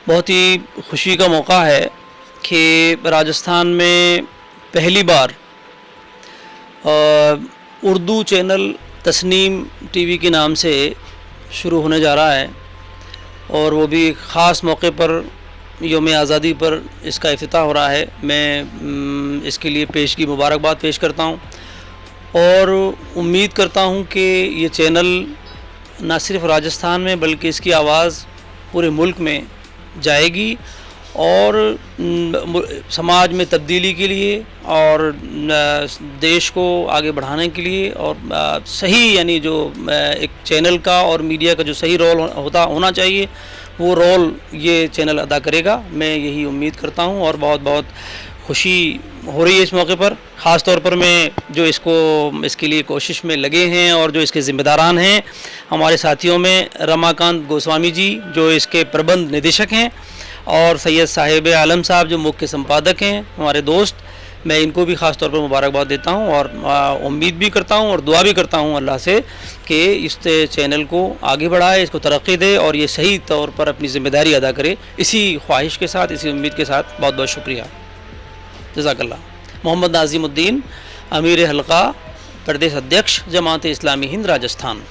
बहुत ही खुशी का मौका है कि राजस्थान में पहली बार उर्दू चैनल तस्नीम टीवी के नाम से शुरू होने जा रहा है और वो भी एक ख़ास मौके पर यौम आज़ादी पर इसका इफ्तिताह हो रहा है। मैं इसके लिए पेशगी मुबारकबाद पेश करता हूँ और उम्मीद करता हूँ कि ये चैनल न सिर्फ राजस्थान में बल्कि इसकी आवाज़ पूरे मुल्क में जाएगी और समाज में तब्दीली के लिए और देश को आगे बढ़ाने के लिए और सही यानी जो एक चैनल का और मीडिया का जो सही रोल होना चाहिए वो रोल ये चैनल अदा करेगा। मैं यही उम्मीद करता हूँ और बहुत बहुत खुशी हो रही है इस मौके पर। ख़ास तौर पर मैं जो इसके लिए कोशिश में लगे हैं और जो इसके ज़िम्मेदारान हैं हमारे साथियों में रमाकांत गोस्वामी जी जो इसके प्रबंध निदेशक हैं और सैयद साहिब आलम साहब जो मुख्य संपादक हैं हमारे दोस्त, मैं इनको भी ख़ास तौर पर मुबारकबाद देता हूं और उम्मीद भी करता हूं और दुआ भी करता हूं अल्लाह से कि इस चैनल को आगे बढ़ाए, इसको तरक्की दे और ये सही तौर पर अपनी ज़िम्मेदारी अदा करे। इसी ख्वाहिश के साथ, इसी उम्मीद के साथ बहुत बहुत शुक्रिया। जज़ाकल्लाह। मोहम्मद नाज़िमुद्दीन, अमीर हल्का, प्रदेश अध्यक्ष जमात इस्लामी हिंद राजस्थान।